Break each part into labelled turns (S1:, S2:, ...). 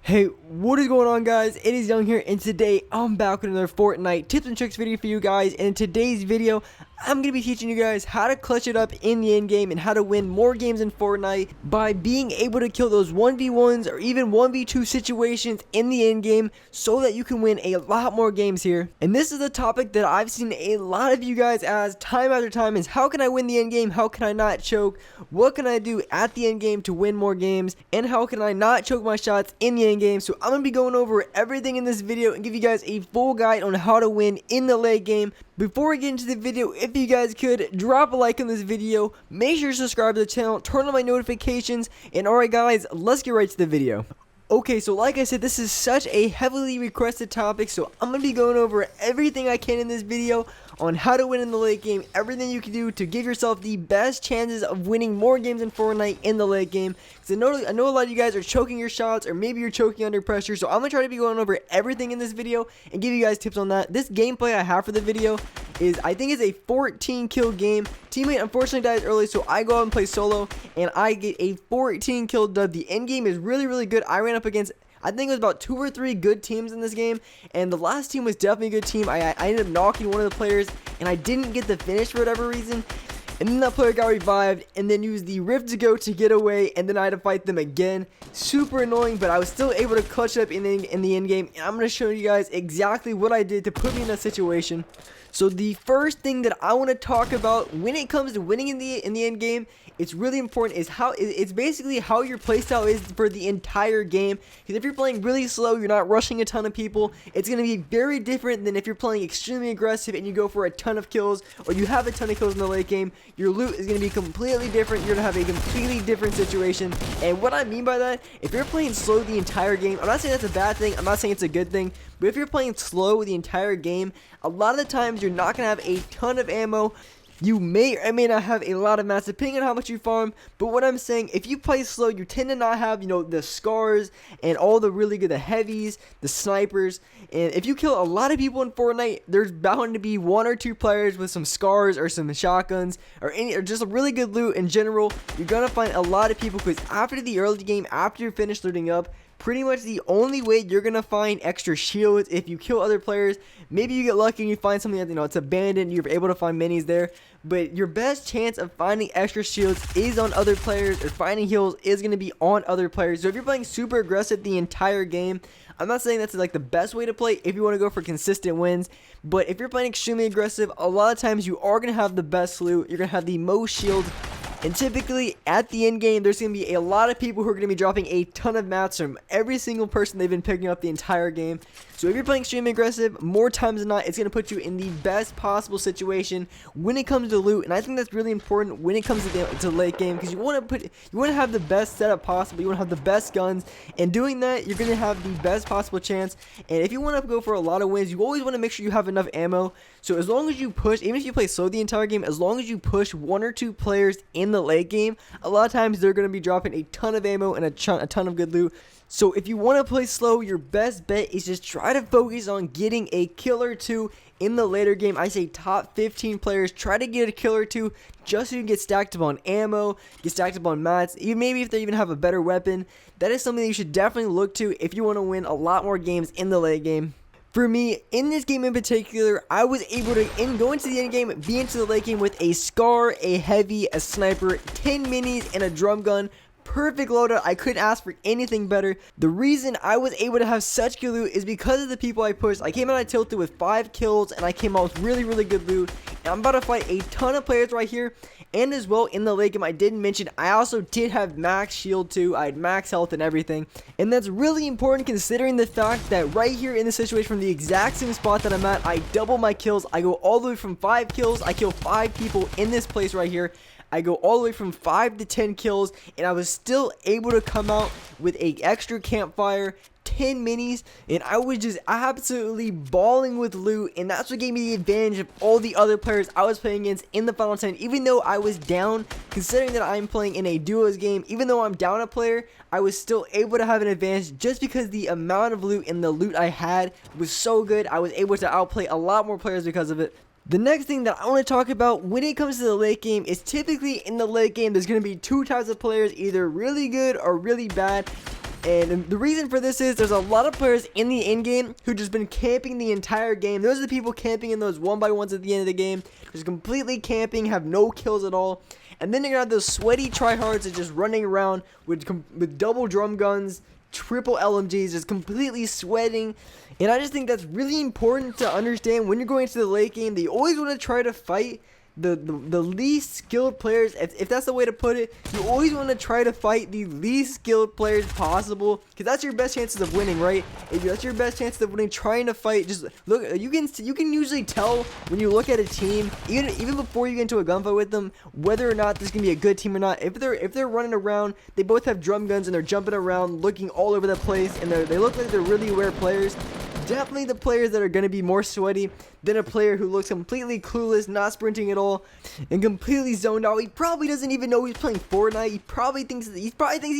S1: Hey, what is going on, guys? It is Young here, and today I'm back with another Fortnite tips and tricks video for you guys. And in today's video, I'm going to be teaching you guys how to clutch it up in the end game and how to win more games in Fortnite by being able to kill those 1v1s or even 1v2 situations in the end game so that you can win a lot more games here. And this is a topic that I've seen a lot of you guys ask time after time is how can I win the end game? How can I not choke? What can I do at the end game to win more games? And how can I not choke my shots in the end game? So I'm going to be going over everything in this video and give you guys a full guide on how to win in the late game. Before we get into the video, if you guys could drop a like on this video, make sure to subscribe to the channel, turn on my notifications, and alright guys, let's get right to the video. Okay, so like I said, this is such a heavily requested topic, so I'm going to be going over everything I can in this video on how to win in the late game, everything you can do to give yourself the best chances of winning more games in Fortnite in the late game. Because I know a lot of you guys are choking your shots, or maybe you're choking under pressure, so I'm going to try to be going over everything in this video and give you guys tips on that. This gameplay I have for the video is, I think it's a 14 kill game. Teammate unfortunately dies early, so I go out and play solo, and I get a 14 kill dub. The end game is really good. I ran up against, I think it was about 2 or 3 good teams in this game, and the last team was definitely a good team. I ended up knocking one of the players, and I didn't get the finish for whatever reason, and then that player got revived, and then used the rift to go to get away, and then I had to fight them again. Super annoying, but I was still able to clutch it up in the end game, and I'm going to show you guys exactly what I did to put me in that situation. So the first thing that I want to talk about when it comes to winning in the end game, it's really important, is how it's basically how your playstyle is for the entire game. Because if you're playing really slow, you're not rushing a ton of people, it's going to be very different than if you're playing extremely aggressive and you go for a ton of kills, or you have a ton of kills in the late game. Your loot is going to be completely different. You're going to have a completely different situation. And what I mean by that, if you're playing slow the entire game, I'm not saying that's a bad thing, I'm not saying it's a good thing, but if you're playing slow the entire game, a lot of the times you're not going to have a ton of ammo. You may or may not have a lot of mats depending on how much you farm, but what I'm saying, if you play slow, you tend to not have, the scars and all the really good, the heavies, the snipers, and if you kill a lot of people in Fortnite, there's bound to be 1 or 2 players with some scars or some shotguns or just a really good loot in general. You're going to find a lot of people, because after the early game, after you're finished looting up, pretty much the only way you're going to find extra shields if you kill other players. Maybe you get lucky and you find something that, it's abandoned, you're able to find minis there. But your best chance of finding extra shields is on other players, or finding heals is going to be on other players. So if you're playing super aggressive the entire game, I'm not saying that's like the best way to play if you want to go for consistent wins. But if you're playing extremely aggressive, a lot of times you are going to have the best loot. You're going to have the most shields. And typically, at the end game, there's going to be a lot of people who are going to be dropping a ton of mats from every single person they've been picking up the entire game. So if you're playing extremely aggressive, more times than not, it's going to put you in the best possible situation when it comes to loot. And I think that's really important when it comes to late game, because you want to have the best setup possible. You want to have the best guns, and doing that, you're going to have the best possible chance. And if you want to go for a lot of wins, you always want to make sure you have enough ammo. So as long as you push, even if you play slow the entire game, as long as you push 1 or 2 players in the late game, a lot of times they're going to be dropping a ton of ammo and a ton of good loot. So if you want to play slow, your best bet is just try to focus on getting a kill or 2 in the later game. I say top 15 players, try to get a kill or 2 just so you can get stacked up on ammo, get stacked up on mats, even maybe if they even have a better weapon. That is something that you should definitely look to if you want to win a lot more games in the late game. For me, in this game in particular, I was able to, go into the end game, be into the late game with a scar, a heavy, a sniper, 10 minis, and a drum gun. Perfect loadout. I couldn't ask for anything better. The reason I was able to have such good loot is because of the people I pushed. I came out of Tilted with 5 kills, and I came out with really good loot. And I'm about to fight a ton of players right here. And as well, in the late game, I didn't mention, I also did have max shield too. I had max health and everything. And that's really important considering the fact that right here in the situation, from the exact same spot that I'm at, I double my kills. I go all the way from 5 kills. I kill 5 people in this place right here. I go all the way from 5 to 10 kills, and I was still able to come out with an extra campfire, 10 minis, and I was just absolutely balling with loot. And that's what gave me the advantage of all the other players I was playing against in the final 10. Even though I was down, considering that I'm playing in a duos game, even though I'm down a player, I was still able to have an advantage just because the amount of loot and the loot I had was so good. I was able to outplay a lot more players because of it. The next thing that I want to talk about when it comes to the late game is, typically in the late game, there's going to be 2 types of players, either really good or really bad. And the reason for this is there's a lot of players in the end game who just been camping the entire game. Those are the people camping in those 1x1s at the end of the game, just completely camping, have no kills at all. And then you're gonna have those sweaty tryhards that just running around with double drum guns, triple LMGs, just completely sweating. And I just think that's really important to understand when you're going into the late game, that you always want to try to fight the least skilled players. If that's the way to put it, you always want to try to fight the least skilled players possible, because that's your best chances of winning, right? That's your best chances of winning, trying to fight. Just look, you can usually tell when you look at a team, even before you get into a gunfight with them, whether or not this can be a good team or not. If they're running around, they both have drum guns and they're jumping around looking all over the place, and they look like they're really aware players. Definitely the players that are going to be more sweaty than a player who looks completely clueless, not sprinting at all, and completely zoned out. He probably doesn't even know he's playing Fortnite. He probably thinks he's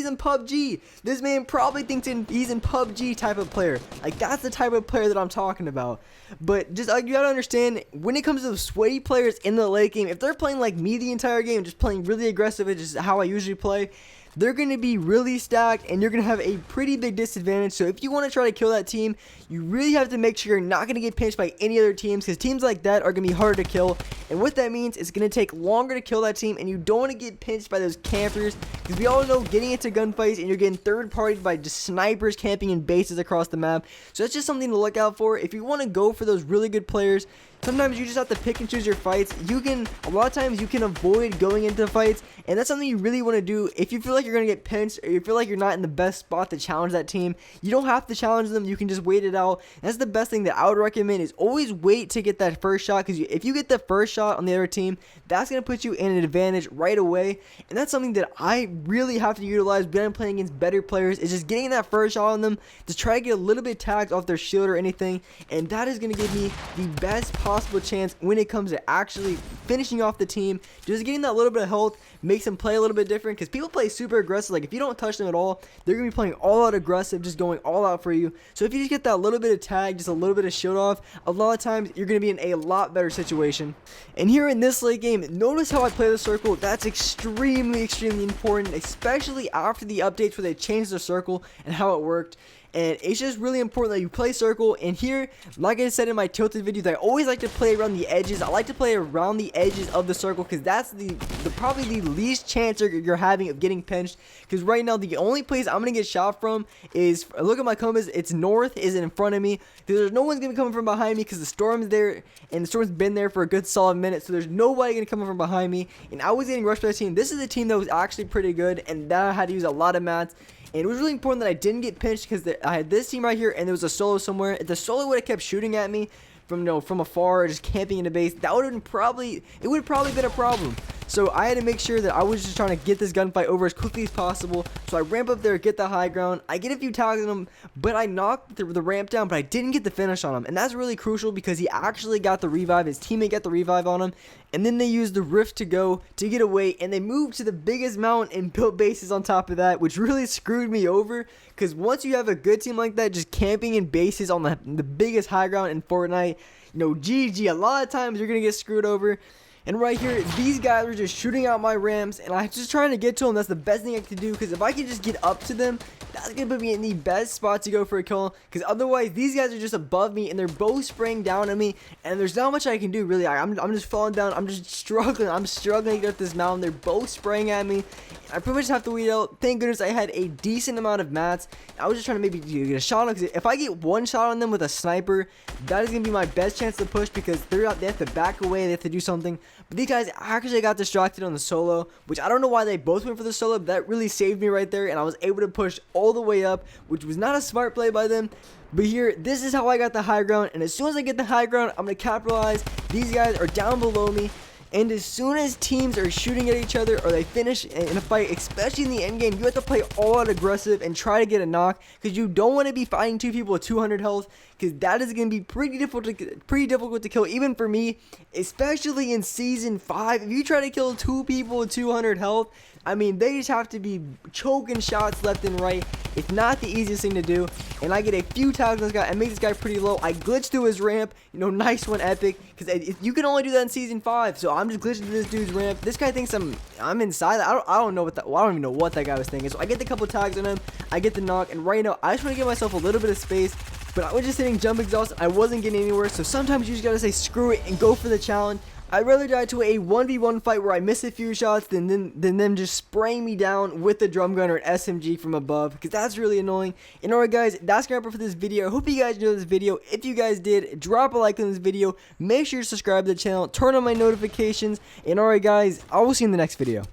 S1: in PUBG. This man probably thinks he's in PUBG type of player. Like, that's the type of player that I'm talking about. But just you gotta understand, when it comes to the sweaty players in the late game, if they're playing like me the entire game, just playing really aggressive, which is how I usually play, they're going to be really stacked, and you're going to have a pretty big disadvantage. So if you want to try to kill that team, you really have to make sure you're not going to get pinched by any other teams, because teams like that are going to be harder to kill. And what that means is it's going to take longer to kill that team, and you don't want to get pinched by those campers, because we all know getting into gunfights and you're getting third-partied by just snipers camping in bases across the map. So that's just something to look out for. If you want to go for those really good players, sometimes you just have to pick and choose your fights. A lot of times you can avoid going into fights, and that's something you really want to do. If you feel like you're going to get pinched, or you feel like you're not in the best spot to challenge that team, you don't have to challenge them. You can just wait it out. That's the best thing that I would recommend, is always wait to get that first shot, because if you get the first shot on the other team, that's going to put you in an advantage right away. And that's something that I really have to utilize when I'm playing against better players, is just getting that first shot on them to try to get a little bit tagged off their shield or anything, and that is going to give me the best possible chance when it comes to actually finishing off the team. Just getting that little bit of health makes them play a little bit different, because people play super aggressive. Like, if you don't touch them at all, they're gonna be playing all out aggressive, just going all out for you. So if you just get that little bit of tag, just a little bit of shield off, a lot of times you're gonna be in a lot better situation. And here in this late game, notice how I play the circle. That's extremely important, especially after the updates where they changed the circle and how it worked. And it's just really important that you play circle. And here, like I said in my tilted videos, I always like to play around the edges. I like to play around the edges of the circle, because that's probably the least chance you're having of getting pinched. Because right now, the only place I'm gonna get shot from is, look at my compass, it's north, is in front of me. There's no one's gonna be coming from behind me, because the storm's there, and the storm's been there for a good solid minute. So there's nobody gonna come from behind me. And I was getting rushed by the team. This is a team that was actually pretty good, and that I had to use a lot of mats. And it was really important that I didn't get pinched, because I had this team right here, and there was a solo somewhere. If the solo would have kept shooting at me from afar, just camping in a base, that would have probably been a problem. So I had to make sure that I was just trying to get this gunfight over as quickly as possible. So I ramp up there, get the high ground. I get a few tags on him, but I knocked the ramp down, but I didn't get the finish on him. And that's really crucial, because he actually got the revive. His teammate got the revive on him. And then they used the rift to get away, and they moved to the biggest mountain and built bases on top of that, which really screwed me over. Because once you have a good team like that, just camping in bases on the biggest high ground in Fortnite, GG, a lot of times you're going to get screwed over. And right here, these guys were just shooting out my ramps, and I'm just trying to get to them. That's the best thing I can do, because if I can just get up to them, that's going to put me in the best spot to go for a kill. Because otherwise, these guys are just above me, and they're both spraying down at me, and there's not much I can do, really. I'm just falling down. I'm just struggling. I'm struggling to get up this mountain. They're both spraying at me. I pretty much have to wait out. Thank goodness I had a decent amount of mats. I was just trying to maybe get a shot on them, because if I get one shot on them with a sniper, that is going to be my best chance to push, because they have to back away. They have to do something. But these guys actually got distracted on the solo, which I don't know why they both went for the solo, but that really saved me right there, and I was able to push all the way up, which was not a smart play by them. But here, this is how I got the high ground, and as soon as I get the high ground, I'm going to capitalize. These guys are down below me, and as soon as teams are shooting at each other, or they finish in a fight, especially in the end game, you have to play all out aggressive and try to get a knock, because you don't want to be fighting two people with 200 health, because that is going to be pretty difficult to kill, even for me, especially in Season 5. If you try to kill two people with 200 health, I mean, they just have to be choking shots left and right. It's not the easiest thing to do. And I get a few tags on this guy. I make this guy pretty low. I glitch through his ramp. Nice one, Epic. Because you can only do that in Season 5. So I'm just glitching to this dude's ramp. This guy thinks I'm inside. I don't know what that. Well, I don't even know what that guy was thinking. So I get the couple tags on him. I get the knock, and right now I just want to give myself a little bit of space. But I was just hitting jump exhaust. I wasn't getting anywhere. So sometimes you just gotta say screw it and go for the challenge. I'd rather die to a 1v1 fight where I miss a few shots than them just spraying me down with the drum gun or an SMG from above, because that's really annoying. And alright guys, that's gonna wrap it for this video. I hope you guys enjoyed this video. If you guys did, drop a like on this video. Make sure you subscribe to the channel, turn on my notifications, and alright guys, I will see you in the next video.